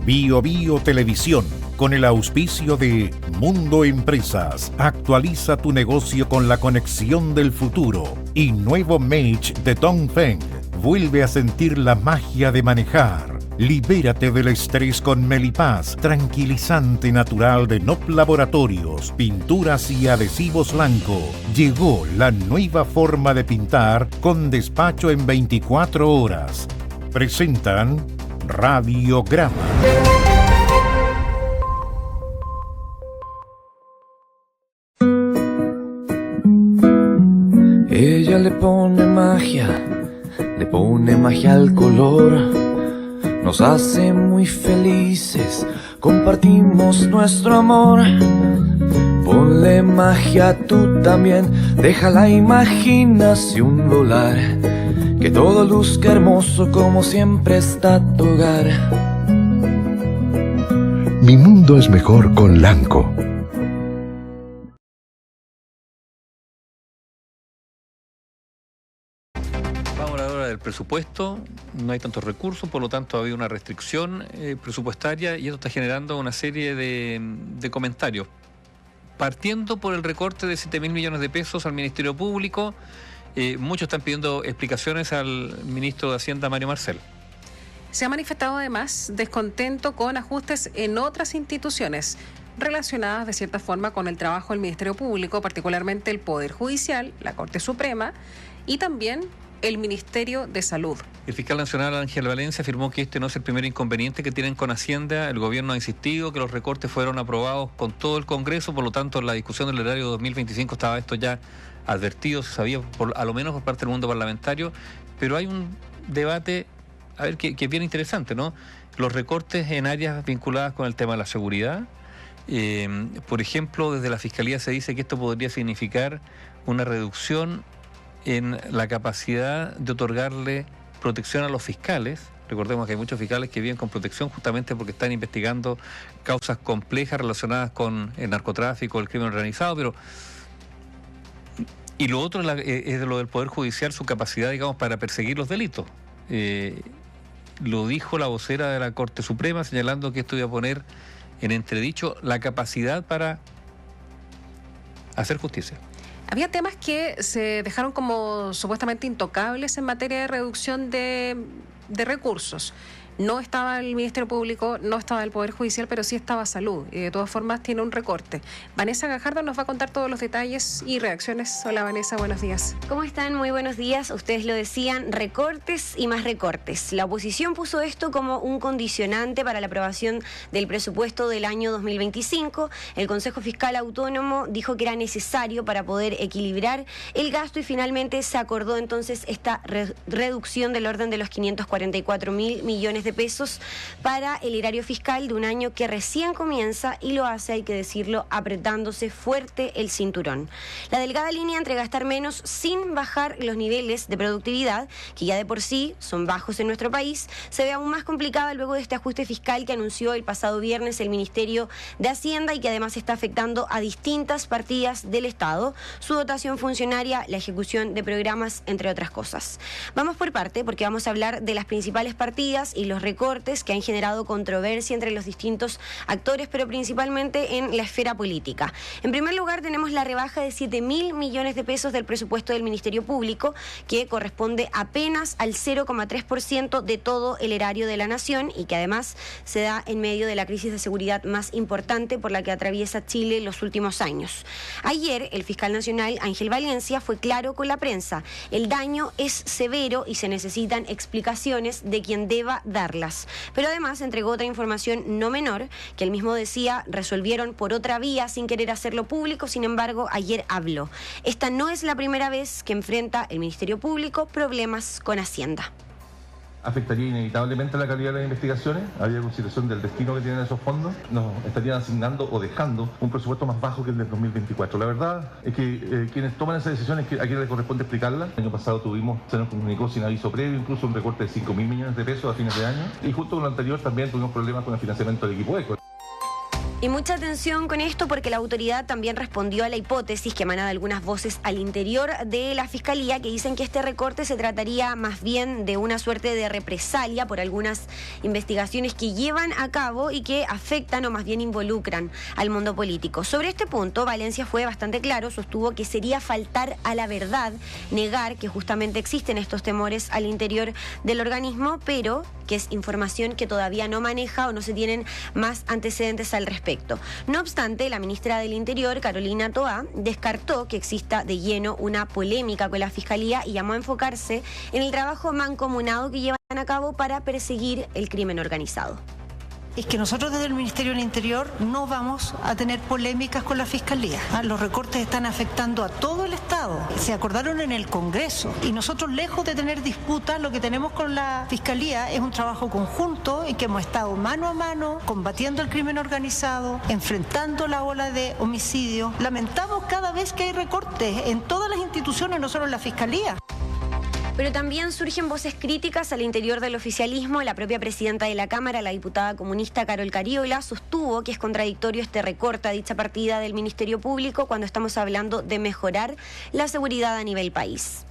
Bio Bio Televisión, con el auspicio de Mundo Empresas. Actualiza tu negocio con la conexión del futuro. Y nuevo Mage de Dongfeng. Vuelve a sentir la magia de manejar. Libérate del estrés con Melipaz, tranquilizante natural de NOP Laboratorios, pinturas y adhesivos Lanco. Llegó la nueva forma de pintar con despacho en 24 horas. Presentan Radiograma. Ella le pone magia al color, nos hace muy felices, compartimos nuestro amor. Ponle magia tú también, deja la imaginación volar, que todo luzca hermoso como siempre está tu hogar. Mi mundo es mejor con Lanco. Del presupuesto, no hay tantos recursos, por lo tanto había una restricción presupuestaria y esto está generando una serie de comentarios. Partiendo por el recorte de 7.000 millones de pesos al Ministerio Público, muchos están pidiendo explicaciones al ministro de Hacienda, Mario Marcel. Se ha manifestado además descontento con ajustes en otras instituciones relacionadas de cierta forma con el trabajo del Ministerio Público, particularmente el Poder Judicial, la Corte Suprema y también el Ministerio de Salud. El fiscal nacional Ángel Valencia afirmó que este no es el primer inconveniente que tienen con Hacienda. El gobierno ha insistido que los recortes fueron aprobados con todo el Congreso, por lo tanto en la discusión del horario 2025 estaba esto ya advertido, se sabía a lo menos por parte del mundo parlamentario, pero hay un debate, a ver, que es bien interesante, ¿no? Los recortes en áreas vinculadas con el tema de la seguridad. Por ejemplo, desde la Fiscalía se dice que esto podría significar una reducción en la capacidad de otorgarle protección a los fiscales. Recordemos que hay muchos fiscales que viven con protección justamente porque están investigando causas complejas relacionadas con el narcotráfico, el crimen organizado, y lo otro es de lo del Poder Judicial, su capacidad, digamos, para perseguir los delitos. Lo dijo la vocera de la Corte Suprema, señalando que esto iba a poner en entredicho la capacidad para hacer justicia. Había temas que se dejaron como supuestamente intocables en materia de reducción de recursos. No estaba el Ministerio Público, no estaba el Poder Judicial, pero sí estaba Salud. Y de todas formas tiene un recorte. Vanessa Gajardo nos va a contar todos los detalles y reacciones. Hola Vanessa, buenos días. ¿Cómo están? Muy buenos días. Ustedes lo decían, recortes y más recortes. La oposición puso esto como un condicionante para la aprobación del presupuesto del año 2025. El Consejo Fiscal Autónomo dijo que era necesario para poder equilibrar el gasto y finalmente se acordó entonces esta reducción del orden de los 544.000 millones de pesos para el erario fiscal de un año que recién comienza y lo hace, hay que decirlo, apretándose fuerte el cinturón. La delgada línea entre gastar menos sin bajar los niveles de productividad, que ya de por sí son bajos en nuestro país, se ve aún más complicada luego de este ajuste fiscal que anunció el pasado viernes el Ministerio de Hacienda y que además está afectando a distintas partidas del Estado, su dotación funcionaria, la ejecución de programas, entre otras cosas. Vamos por parte porque vamos a hablar de las principales partidas y los recortes que han generado controversia entre los distintos actores, pero principalmente en la esfera política. En primer lugar, tenemos la rebaja de 7.000 millones de pesos del presupuesto del Ministerio Público, que corresponde apenas al 0,3% de todo el erario de la nación y que además se da en medio de la crisis de seguridad más importante por la que atraviesa Chile los últimos años. Ayer, el fiscal nacional Ángel Valencia fue claro con la prensa. El daño es severo y se necesitan explicaciones de quien deba darlas. Pero además entregó otra información no menor, que él mismo decía resolvieron por otra vía sin querer hacerlo público, sin embargo ayer habló. Esta no es la primera vez que enfrenta el Ministerio Público problemas con Hacienda. Afectaría inevitablemente la calidad de las investigaciones, habría consideración del destino que tienen esos fondos, nos estarían asignando o dejando un presupuesto más bajo que el del 2024. La verdad es que quienes toman esas decisiones, a quienes les corresponde explicarlas. El año pasado se nos comunicó sin aviso previo, incluso un recorte de 5.000 millones de pesos a fines de año, y junto con lo anterior también tuvimos problemas con el financiamiento del equipo ECO. Y mucha atención con esto porque la autoridad también respondió a la hipótesis que emana de algunas voces al interior de la Fiscalía que dicen que este recorte se trataría más bien de una suerte de represalia por algunas investigaciones que llevan a cabo y que afectan o más bien involucran al mundo político. Sobre este punto, Valencia fue bastante claro, sostuvo que sería faltar a la verdad, negar que justamente existen estos temores al interior del organismo, pero que es información que todavía no maneja o no se tienen más antecedentes al respecto. No obstante, la ministra del Interior, Carolina Toá, descartó que exista de lleno una polémica con la Fiscalía y llamó a enfocarse en el trabajo mancomunado que llevan a cabo para perseguir el crimen organizado. Es que nosotros desde el Ministerio del Interior no vamos a tener polémicas con la Fiscalía. Los recortes están afectando a todo el Estado. Se acordaron en el Congreso y nosotros, lejos de tener disputas, lo que tenemos con la Fiscalía es un trabajo conjunto en que hemos estado mano a mano combatiendo el crimen organizado, enfrentando la ola de homicidios. Lamentamos cada vez que hay recortes en todas las instituciones, no solo en la Fiscalía. Pero también surgen voces críticas al interior del oficialismo. La propia presidenta de la Cámara, la diputada comunista Carol Cariola, sostuvo que es contradictorio este recorte a dicha partida del Ministerio Público cuando estamos hablando de mejorar la seguridad a nivel país.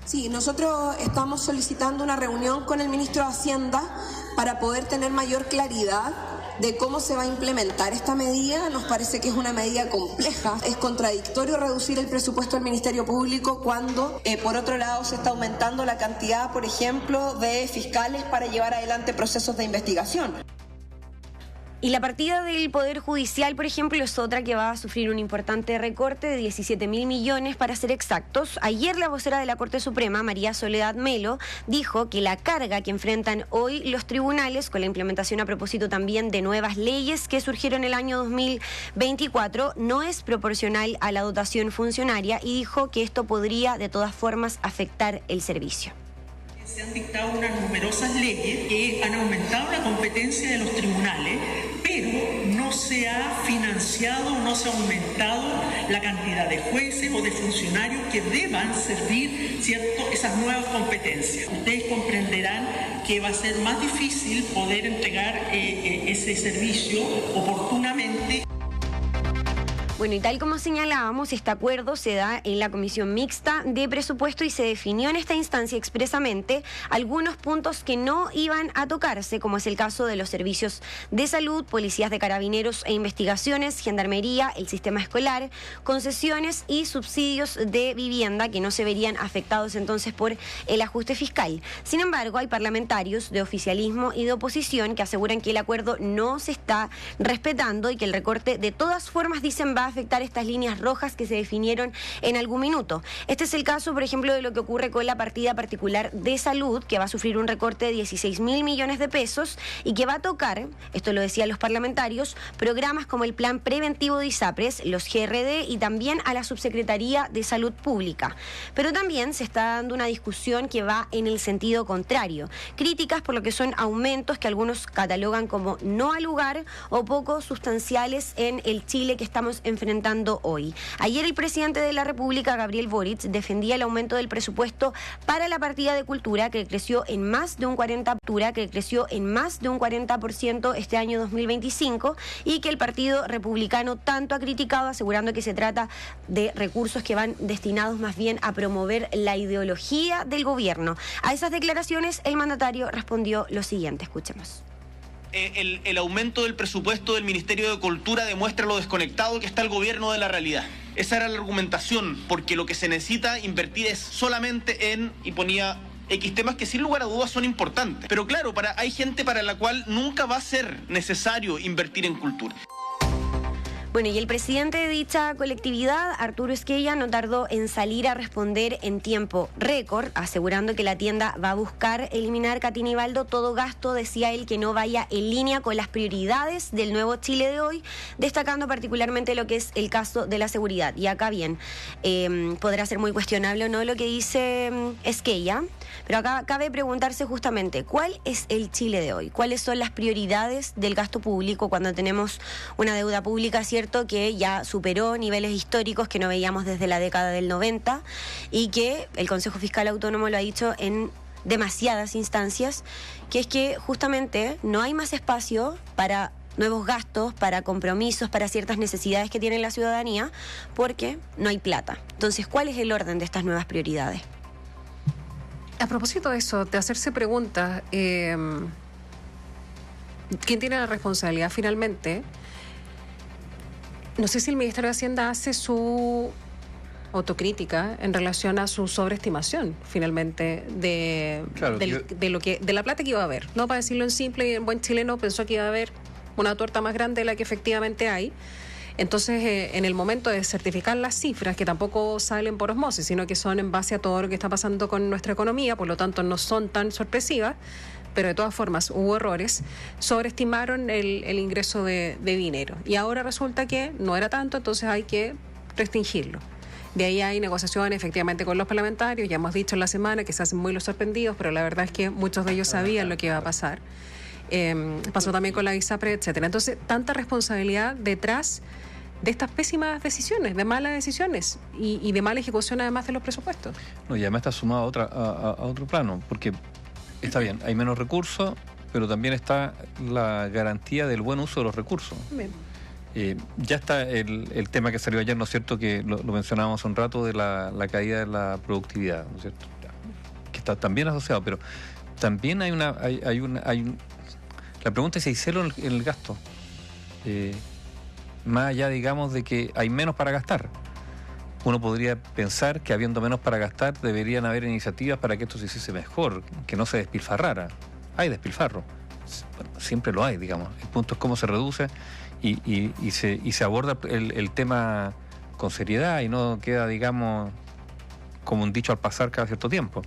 Sí, nosotros estamos solicitando una reunión con el ministro de Hacienda para poder tener mayor claridad de cómo se va a implementar esta medida. Nos parece que es una medida compleja. Es contradictorio reducir el presupuesto del Ministerio Público cuando, por otro lado, se está aumentando la cantidad, por ejemplo, de fiscales para llevar adelante procesos de investigación. Y la partida del Poder Judicial, por ejemplo, es otra que va a sufrir un importante recorte de 17.000 millones para ser exactos. Ayer la vocera de la Corte Suprema, María Soledad Melo, dijo que la carga que enfrentan hoy los tribunales, con la implementación a propósito también de nuevas leyes que surgieron el año 2024, no es proporcional a la dotación funcionaria y dijo que esto podría de todas formas afectar el servicio. Se han dictado unas numerosas leyes que han aumentado la competencia de los tribunales, pero no se ha financiado, no se ha aumentado la cantidad de jueces o de funcionarios que deban servir, ¿cierto?, esas nuevas competencias. Ustedes comprenderán que va a ser más difícil poder entregar ese servicio oportunamente. Bueno, y tal como señalábamos, este acuerdo se da en la Comisión Mixta de Presupuesto y se definió en esta instancia expresamente algunos puntos que no iban a tocarse, como es el caso de los servicios de salud, policías de carabineros e investigaciones, gendarmería, el sistema escolar, concesiones y subsidios de vivienda que no se verían afectados entonces por el ajuste fiscal. Sin embargo, hay parlamentarios de oficialismo y de oposición que aseguran que el acuerdo no se está respetando y que el recorte de todas formas, dicen, va a afectar estas líneas rojas que se definieron en algún minuto. Este es el caso, por ejemplo, de lo que ocurre con la partida particular de salud, que va a sufrir un recorte de 16.000 millones de pesos y que va a tocar, esto lo decían los parlamentarios, programas como el Plan Preventivo de ISAPRES, los GRD y también a la Subsecretaría de Salud Pública. Pero también se está dando una discusión que va en el sentido contrario. Críticas por lo que son aumentos que algunos catalogan como no al lugar o poco sustanciales en el Chile que estamos enfrentando hoy. Ayer el presidente de la República, Gabriel Boric, defendía el aumento del presupuesto para la partida de cultura que creció en más de un 40% este año 2025 y que el Partido Republicano tanto ha criticado, asegurando que se trata de recursos que van destinados más bien a promover la ideología del gobierno. A esas declaraciones el mandatario respondió lo siguiente, escuchemos. El aumento del presupuesto del Ministerio de Cultura demuestra lo desconectado que está el gobierno de la realidad. Esa era la argumentación, porque lo que se necesita invertir es solamente en, y ponía X temas que sin lugar a dudas son importantes. Pero claro, hay gente para la cual nunca va a ser necesario invertir en cultura. Bueno, y el presidente de dicha colectividad, Arturo Esquella, no tardó en salir a responder en tiempo récord, asegurando que la tienda va a buscar eliminar, Catina y Baldo, todo gasto, decía él, que no vaya en línea con las prioridades del nuevo Chile de hoy, destacando particularmente lo que es el caso de la seguridad. Y acá bien, podrá ser muy cuestionable o no lo que dice Esquella, pero acá cabe preguntarse justamente, ¿cuál es el Chile de hoy? ¿Cuáles son las prioridades del gasto público cuando tenemos una deuda pública, cierto, que ya superó niveles históricos que no veíamos desde la década del 90 y que el Consejo Fiscal Autónomo lo ha dicho en demasiadas instancias, que es que justamente no hay más espacio para nuevos gastos para compromisos, para ciertas necesidades que tiene la ciudadanía, porque no hay plata. Entonces, ¿cuál es el orden de estas nuevas prioridades? A propósito de eso, de hacerse preguntas, ¿quién tiene la responsabilidad finalmente? No sé si el Ministerio de Hacienda hace su autocrítica en relación a su sobreestimación, finalmente, de la plata que iba a haber. No, para decirlo en simple y en buen chileno, pensó que iba a haber una torta más grande de la que efectivamente hay. Entonces, en el momento de certificar las cifras, que tampoco salen por osmosis, sino que son en base a todo lo que está pasando con nuestra economía, por lo tanto no son tan sorpresivas, pero de todas formas hubo errores, sobreestimaron el ingreso de dinero. Y ahora resulta que no era tanto, entonces hay que restringirlo. De ahí hay negociaciones efectivamente con los parlamentarios, ya hemos dicho en la semana que se hacen muy los sorprendidos, pero la verdad es que muchos de ellos sabían lo que iba a pasar. Pasó también con la ISAPRE, etcétera. Entonces, tanta responsabilidad detrás de estas pésimas decisiones, de malas decisiones y de mala ejecución además de los presupuestos. No, y además está sumado a otro plano, porque está bien, hay menos recursos, pero también está la garantía del buen uso de los recursos. Bien. Ya está el tema que salió ayer, ¿no es cierto?, que lo mencionábamos hace un rato, de la caída de la productividad, ¿no es cierto?, que está también asociado, pero también hay la pregunta es si hicieron el gasto, más allá, digamos, de que hay menos para gastar. Uno podría pensar que habiendo menos para gastar deberían haber iniciativas para que esto se hiciese mejor, que no se despilfarrara. Hay despilfarro, bueno, siempre lo hay, digamos. El punto es cómo se reduce y se aborda el tema con seriedad y no queda, digamos, como un dicho al pasar cada cierto tiempo.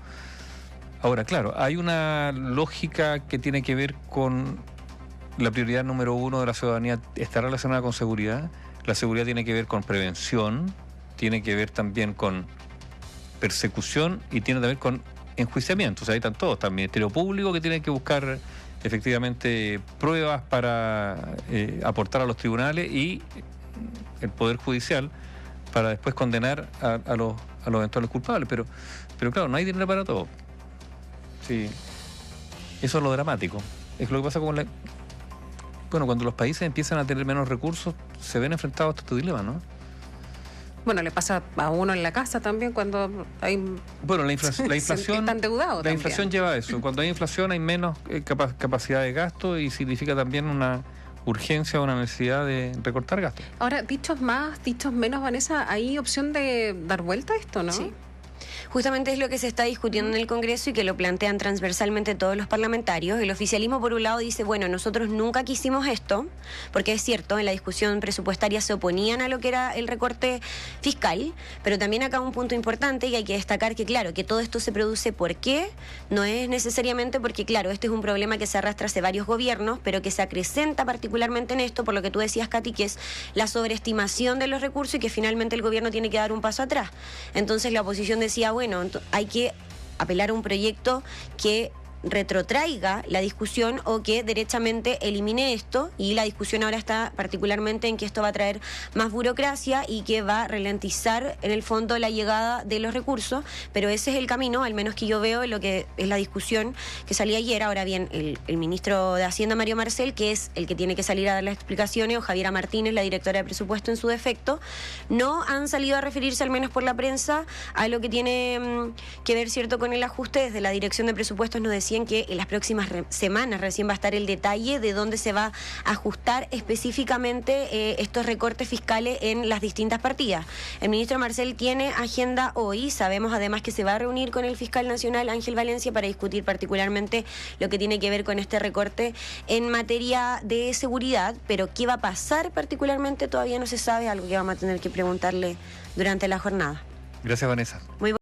Ahora, claro, hay una lógica que tiene que ver con la prioridad número 1 de la ciudadanía, está relacionada con seguridad. La seguridad tiene que ver con prevención, tiene que ver también con persecución y tiene que ver con enjuiciamiento. O sea, ahí están todos. Está el Ministerio Público, que tiene que buscar efectivamente pruebas para aportar a los tribunales, y el Poder Judicial para después condenar a los eventuales culpables. Pero claro, no hay dinero para todo. Sí. Eso es lo dramático. Es lo que pasa con cuando los países empiezan a tener menos recursos, se ven enfrentados a estos dilemas, ¿no? Bueno, le pasa a uno en la casa también cuando hay... Bueno, la inflación está endeudado la también. Inflación lleva a eso. Cuando hay inflación hay menos capacidad de gasto, y significa también una urgencia o una necesidad de recortar gastos. Ahora, dichos más, dichos menos, Vanessa, ¿hay opción de dar vuelta a esto, no? Sí. Justamente es lo que se está discutiendo en el Congreso y que lo plantean transversalmente todos los parlamentarios. El oficialismo, por un lado, dice, bueno, nosotros nunca quisimos esto, porque es cierto, en la discusión presupuestaria se oponían a lo que era el recorte fiscal, pero también acá un punto importante, y hay que destacar que, claro, que todo esto se produce, ¿por qué? No es necesariamente porque, claro, este es un problema que se arrastra hace varios gobiernos, pero que se acrecenta particularmente en esto, por lo que tú decías, Katy, que es la sobreestimación de los recursos y que finalmente el gobierno tiene que dar un paso atrás. Entonces la oposición decía, bueno, hay que apelar a un proyecto que retrotraiga la discusión o que derechamente elimine esto, y la discusión ahora está particularmente en que esto va a traer más burocracia y que va a ralentizar en el fondo la llegada de los recursos, pero ese es el camino, al menos que yo veo en lo que es la discusión que salía ayer. Ahora bien, el ministro de Hacienda, Mario Marcel, que es el que tiene que salir a dar las explicaciones, o Javiera Martínez, la directora de presupuesto en su defecto, no han salido a referirse, al menos por la prensa, a lo que tiene que ver, cierto, con el ajuste. Desde la dirección de presupuestos nos decían que en las próximas semanas recién va a estar el detalle de dónde se va a ajustar específicamente estos recortes fiscales en las distintas partidas. El ministro Marcel tiene agenda hoy. Sabemos además que se va a reunir con el fiscal nacional, Ángel Valencia, para discutir particularmente lo que tiene que ver con este recorte en materia de seguridad, pero qué va a pasar particularmente todavía no se sabe, algo que vamos a tener que preguntarle durante la jornada. Gracias, Vanessa. Muy